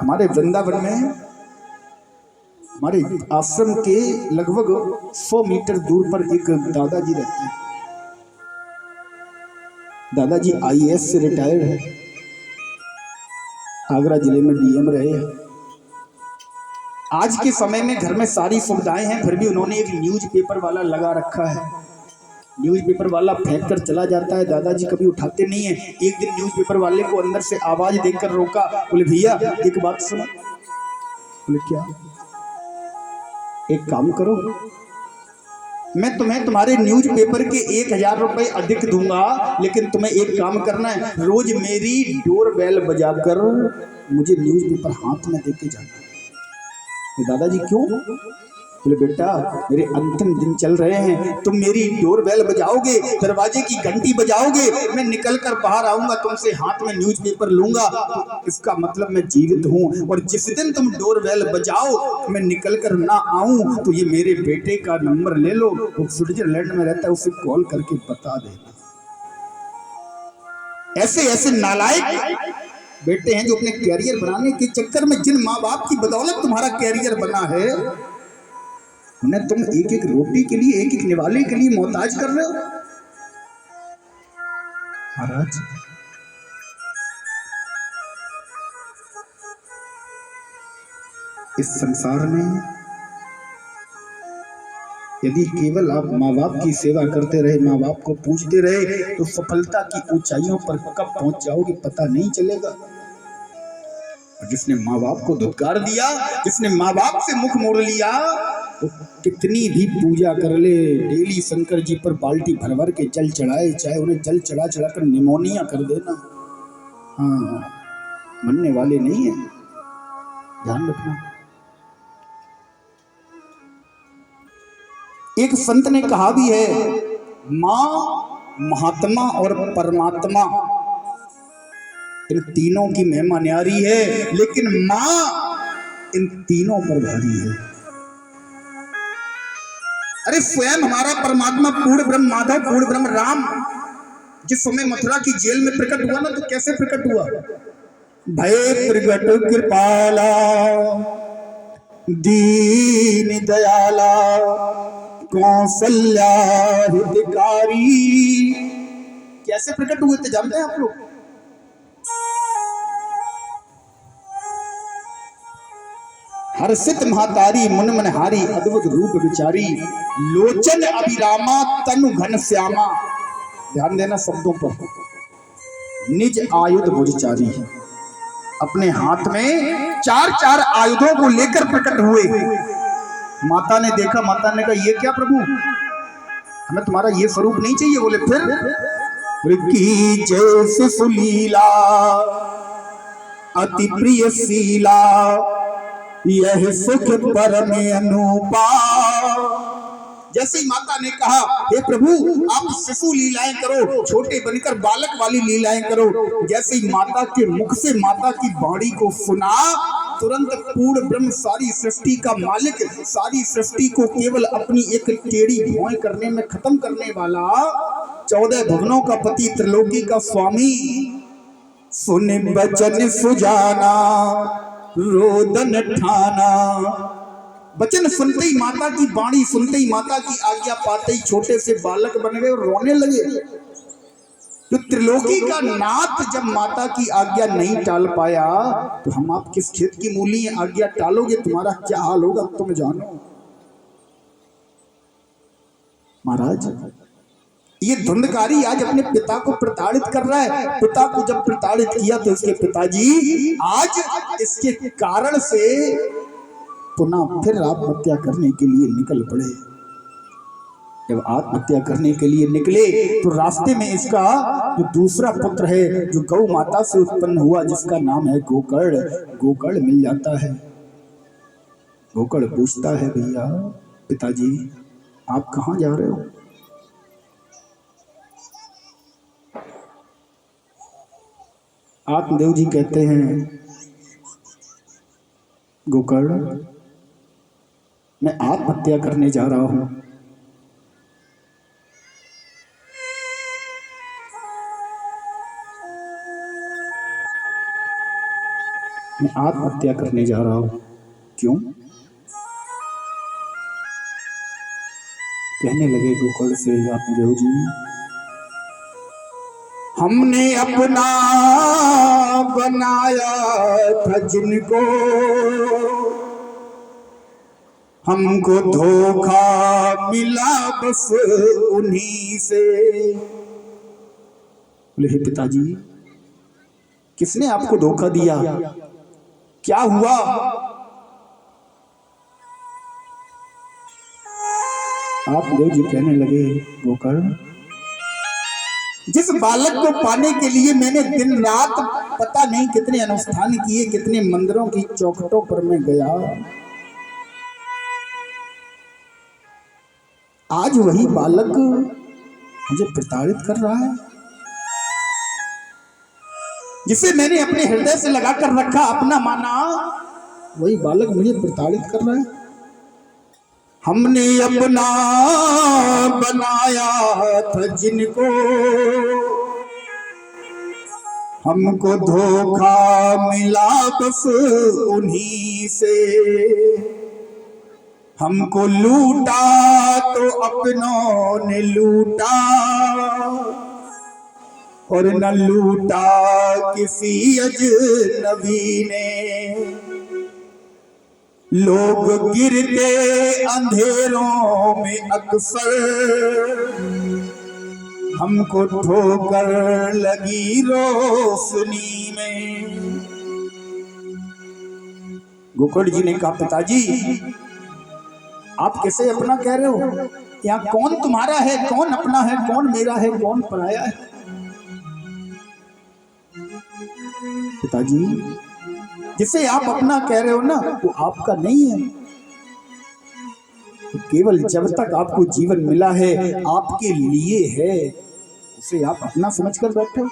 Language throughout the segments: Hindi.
हमारे वृंदावन में हमारे आश्रम के लगभग 100 मीटर दूर पर एक दादाजी रहते हैं। दादाजी आईएएस से रिटायर्ड है, आगरा जिले में डीएम रहे हैं। आज के समय में घर में सारी सुविधाएं हैं, फिर भी उन्होंने एक न्यूज़पेपर वाला लगा रखा है। न्यूज़पेपर वाला फेंक कर चला जाता है, दादाजी कभी उठाते नहीं है। एक दिन न्यूज़पेपर वाले को अंदर से आवाज देकर रोका, बोले भैया एक बात सुनो। बोले क्या? एक काम करो, मैं तुम्हें तुम्हारे न्यूज़पेपर के 1000 रुपए अधिक दूंगा, लेकिन तुम्हें एक काम करना है, रोज मेरी डोर बेल बजाकर मुझे न्यूज़पेपर हाथ में देके जाना। दादाजी क्यों? बोले बेटा मेरे अंतिम दिन चल रहे हैं, तुम मेरी डोर बेल बजाओगे, दरवाजे की घंटी बजाओगे, मैं निकल कर बाहर आऊंगा, तुमसे हाथ में न्यूज़पेपर लूंगा, तो इसका मतलब मैं जीवित हूं। और जिस दिन तुम डोर बेल बजाओ मैं निकल कर ना आऊं, तो ये मेरे बेटे का नंबर ले लो, वो स्विट्जरलैंड में रहता है, उसे कॉल करके बता देना। ऐसे ऐसे नालायक बेटे हैं जो अपने कैरियर बनाने के चक्कर में, जिन माँ बाप की बदौलत तुम्हारा कैरियर बना है, उन्हें तुम एक एक रोटी के लिए, एक एक निवाले के लिए मोहताज कर रहे हो। महाराज इस संसार में यदि केवल आप माँ बाप की सेवा करते रहे, माँ बाप को पूजते रहे, तो सफलता की ऊंचाइयों पर कब पहुंच जाओगे पता नहीं चलेगा। जिसने माँ बाप को धुतकार दिया, जिसने माँ बाप से मुख मोड़ लिया, वो कितनी भी पूजा कर ले, डेली शंकर जी पर बाल्टी भर भर के जल चढ़ाए, चाहे उन्हें जल चढ़ा चढ़ा कर निमोनिया कर देना, हाँ मनने वाले नहीं है। ध्यान रखना। एक संत ने कहा भी है, माँ, महात्मा और परमात्मा इन तीनों की महिमा न्यारी है, लेकिन माँ इन तीनों पर भारी है। अरे स्वयं हमारा परमात्मा पूर्ण ब्रह्म माधव, पूर्ण ब्रह्म राम, जिस समय मथुरा की जेल में प्रकट हुआ ना, तो कैसे प्रकट हुआ? भय प्रगट कृपाला दीन दयाला कौशल्या हितकारी। कैसे प्रकट हुए थे जानते हैं आप लोग? हर्षित महातारी मुन मनहारी अद्भुत रूप विचारी, लोचन अभिरामा तनु घन श्यामा। ध्यान देना शब्दों पर। निज आयुध भुजचारी, अपने हाथ में 4 आयुधों को लेकर प्रकट हुए। माता ने देखा, माता ने कहा ये क्या प्रभु, हमें तुम्हारा ये स्वरूप नहीं चाहिए। बोले फिर की जैसे सुलीला अति प्रिय शीला, यह सुख परम अनुपा। जैसे ही माता ने कहा हे प्रभु आप शिशु लीलाएं करो, छोटे बनकर बालक वाली लीलाएं करो, जैसे ही माता के मुख से माता की वाणी को सुना, तुरंत पूर्ण ब्रह्म, सारी सृष्टि का मालिक, सारी सृष्टि को केवल अपनी एक टेढ़ी भौं करने में खत्म करने वाला, 14 भुवनों का पति, त्रिलोकी का स्वामी, सुन बचन सुजाना रोदन ठाना। वचन सुनते ही, माता की वाणी सुनते ही, माता की आज्ञा पाते ही छोटे से बालक बन गए और रोने लगे। तो त्रिलोकी का नाथ जब माता की आज्ञा नहीं टाल पाया, तो हम आप किस खेत की मूली हैं, आज्ञा टालोगे तुम्हारा क्या हाल होगा तुम जानो। महाराज ये धुंधकारी आज अपने पिता को प्रताड़ित कर रहा है। पिता को जब प्रताड़ित किया तो इसके पिताजी आज इसके कारण से पुनः फिर आत्महत्या करने के लिए निकल पड़े। जब आत्महत्या करने के लिए निकले तो रास्ते में इसका जो दूसरा पुत्र है, जो गौ माता से उत्पन्न हुआ, जिसका नाम है गोकर्ण, गोकर्ण मिल जाता है। गोकर्ण पूछता है भैया पिताजी आप कहाँ जा रहे हो? आत्मदेव जी कहते हैं गोकर्ण मैं आत्महत्या करने जा रहा हूं। मैं आत्महत्या करने जा रहा हूं। क्यों? कहने लगे गोकर्ण से आत्मदेव जी, हमने अपना बनाया था जिनको, हमको धोखा मिला बस उन्हीं से। बोले हे पिताजी, किसने आपको धोखा दिया? क्या हुआ? आत्मदेव जी कहने लगे गोकर्ण, जिस बालक को पाने के लिए मैंने दिन रात पता नहीं कितने अनुष्ठान किए, कितने मंदिरों की चौखटों पर मैं गया, आज वही बालक मुझे प्रताड़ित कर रहा है। जिसे मैंने अपने हृदय से लगा कर रखा, अपना माना, वही बालक मुझे प्रताड़ित कर रहा है। हमने अपना बनाया था जिनको, हमको धोखा मिला बस उन्हीं से। हमको लूटा तो अपनों ने लूटा, और न लूटा किसी अजनबी ने। लोग गिरते अंधेरों में अक्सर, हमको ठोकर लगी रोशनी में। गोकर्ण जी ने कहा, पिताजी आप कैसे अपना कह रहे हो? यहाँ कौन तुम्हारा है, कौन अपना है, कौन मेरा है, कौन पराया है? पिताजी, जिसे आप अपना कह रहे हो ना, वो आपका नहीं है। केवल जब तक आपको जीवन मिला है, आपके लिए है, उसे आप अपना समझकर बैठे हो।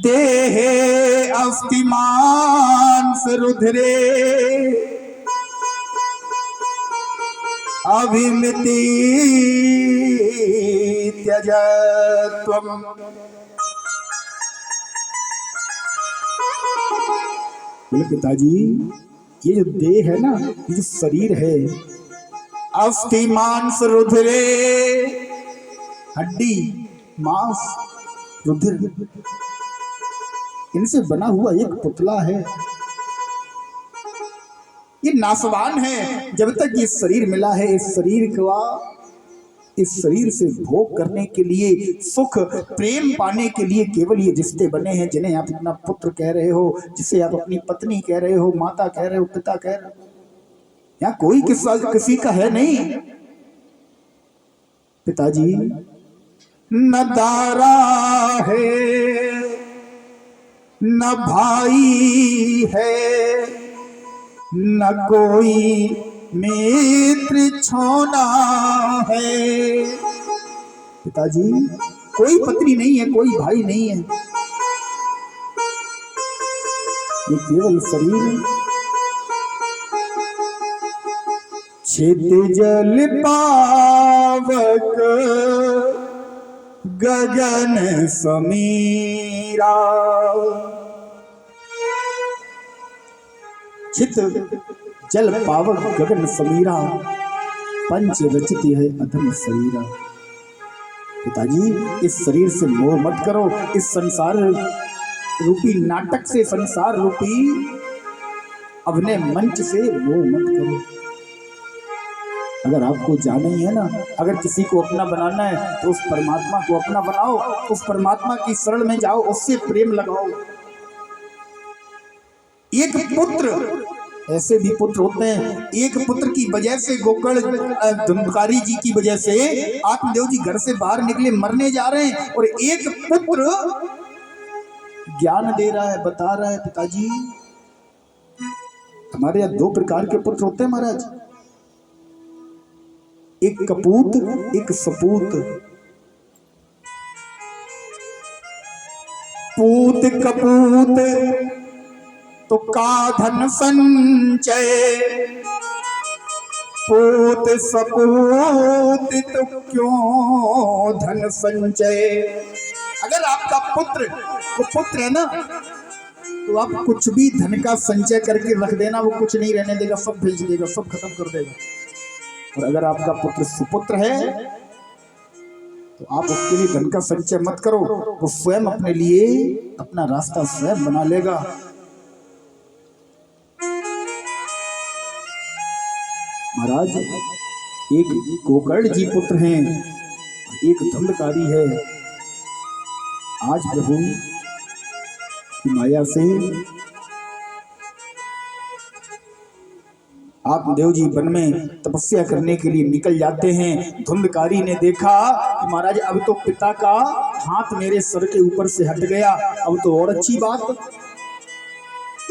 देहे अस्तिमान से रुधिरे, अभिमिति त्यजत्वम्। बोले पिताजी, ये जो देह है ना, ये जो शरीर है, अस्थि मांस रुधिरे, हड्डी मांस रुधिर, इनसे बना हुआ एक पुतला है। ये नासवान है। जब तक ये शरीर मिला है, इस शरीर से भोग करने के लिए, सुख प्रेम पाने के लिए केवल ये रिश्ते बने हैं, जिन्हें आप अपना पुत्र कह रहे हो, जिसे आप अपनी पत्नी कह रहे हो, माता कह रहे हो, पिता कह रहे हो। यहाँ कोई किसी का है नहीं। पिताजी, न दारा है, न भाई है, न कोई मित्र छोना है। पिताजी, कोई पत्नी नहीं है, कोई भाई नहीं है, ये केवल शरीर है। छित जल पावक गगन समीरा। छित जल पावक गगन समीरा, पंच रचित है अधम शरीरा। पिताजी, इस शरीर से मोह मत करो, इस संसार रूपी नाटक से, संसार रूपी अभिनय मंच से मोह मत करो। अगर आपको जाना ही है ना, अगर किसी को अपना बनाना है, तो उस परमात्मा को अपना बनाओ, उस परमात्मा की शरण में जाओ, उससे प्रेम लगाओ। एक पुत्र, ऐसे भी पुत्र होते हैं, एक पुत्र की वजह से, गोकर्ण धुंधकारी जी की वजह से आत्मदेव जी घर से बाहर निकले, मरने जा रहे हैं, और एक पुत्र ज्ञान दे रहा है, बता रहा है, पिताजी हमारे यहाँ दो प्रकार के पुत्र होते हैं महाराज, एक कपूत, एक सपूत। पूत कपूत तो का धन संचय, पूत सपूत तो क्यों धन संचय। अगर आपका पुत्र कुपुत्र है ना, तो आप कुछ भी धन का संचय करके रख देना, वो कुछ नहीं रहने देगा, सब भेज देगा, सब खत्म कर देगा। और अगर आपका पुत्र सुपुत्र है तो आप उसके लिए धन का संचय मत करो, वो स्वयं अपने लिए अपना रास्ता स्वयं बना लेगा। महाराज एक गोकर्ण जी पुत्र हैं, एक धुंधकारी है। आज प्रभु की माया से आत्मदेव जी वन में तपस्या करने के लिए निकल जाते हैं। धुंधकारी ने देखा कि महाराज अब तो पिता का हाथ मेरे सर के ऊपर से हट गया, अब तो और अच्छी बात।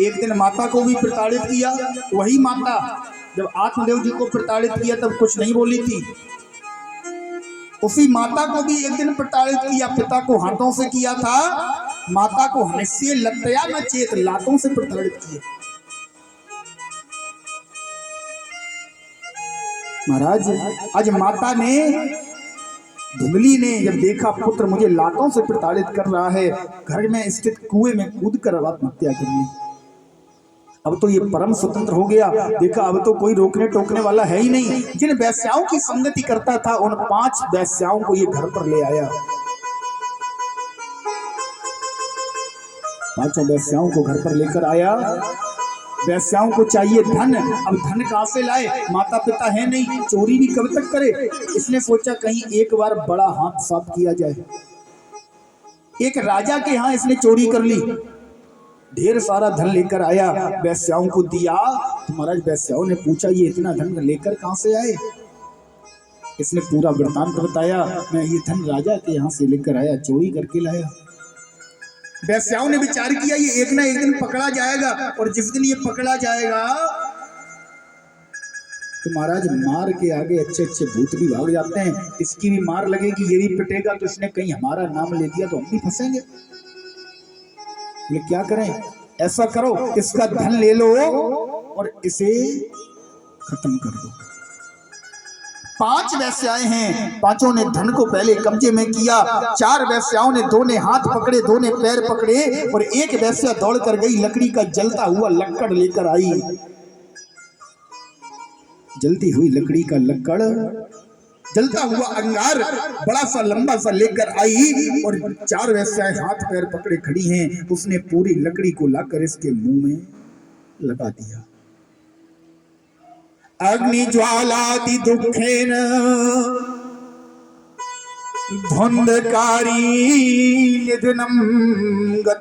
एक दिन माता को भी प्रताड़ित किया। वही माता जब आत्मदेव जी को प्रताड़ित किया तब कुछ नहीं बोली थी, उसी माता को भी एक दिन प्रताड़ित किया। पिता को हाथों से किया था, माता को हंस्य लत्तया न चेत, लातों से प्रताड़ित किया। महाराज आज माता ने, धुंधली ने जब देखा पुत्र मुझे लातों से प्रताड़ित कर रहा है, घर में स्थित कुएं में कूद कर आत्महत्या कर ली। अब तो ये परम स्वतंत्र हो गया। देखा अब तो कोई रोकने टोकने वाला है ही नहीं। जिन वैश्याओं की संगति करता था उन 5 वैश्याओं को ये घर पर ले आया। 5 वैश्याओं को घर पर लेकर आया। वैश्याओं को चाहिए धन, अब धन कहां से लाए? माता पिता है नहीं, चोरी भी कब तक करे। इसने सोचा कहीं एक बार बड़ा हाथ साफ किया जाए। एक राजा के यहाँ इसने चोरी कर ली, ढेर सारा धन लेकर आया, वैश्याओं को दिया। तो महाराज वैश्याओं ने पूछा ये इतना धन लेकर कहां से आए? इसने पूरा वृत्तांत बताया, मैं ये धन राजा के यहाँ से लेकर आया, चोरी करके लाया। वैश्याओं ने विचार किया ये एक ना एक दिन पकड़ा जाएगा, और जिस दिन ये पकड़ा जाएगा तो महाराज मार के आगे अच्छे अच्छे भूत भी भाग जाते हैं, इसकी भी मार लगेगी, ये भी पिटेगा, तो इसने कहीं हमारा नाम ले दिया तो हम भी फंसेंगे। ये क्या करें? ऐसा करो इसका धन ले लो और इसे खत्म कर दो। 5 वैश्याएं हैं, 5 ने धन को पहले कब्जे में किया। 4 वैश्याओं ने, 2 ने हाथ पकड़े, 2 ने पैर पकड़े, और एक वैश्या दौड़ कर गई, लकड़ी का जलता हुआ लक्कड़ लेकर आई। जलती हुई लकड़ी का लक्कड़, जलता हुआ अंगार बड़ा सा लंबा सा लेकर आई, और 4 वैश्याएं हाथ पैर पकड़े खड़ी हैं। उसने पूरी लकड़ी को लाकर इसके मुंह में लगा दिया। अग्नि ज्वालादि दुखेन धुंधकारी निधनम गता।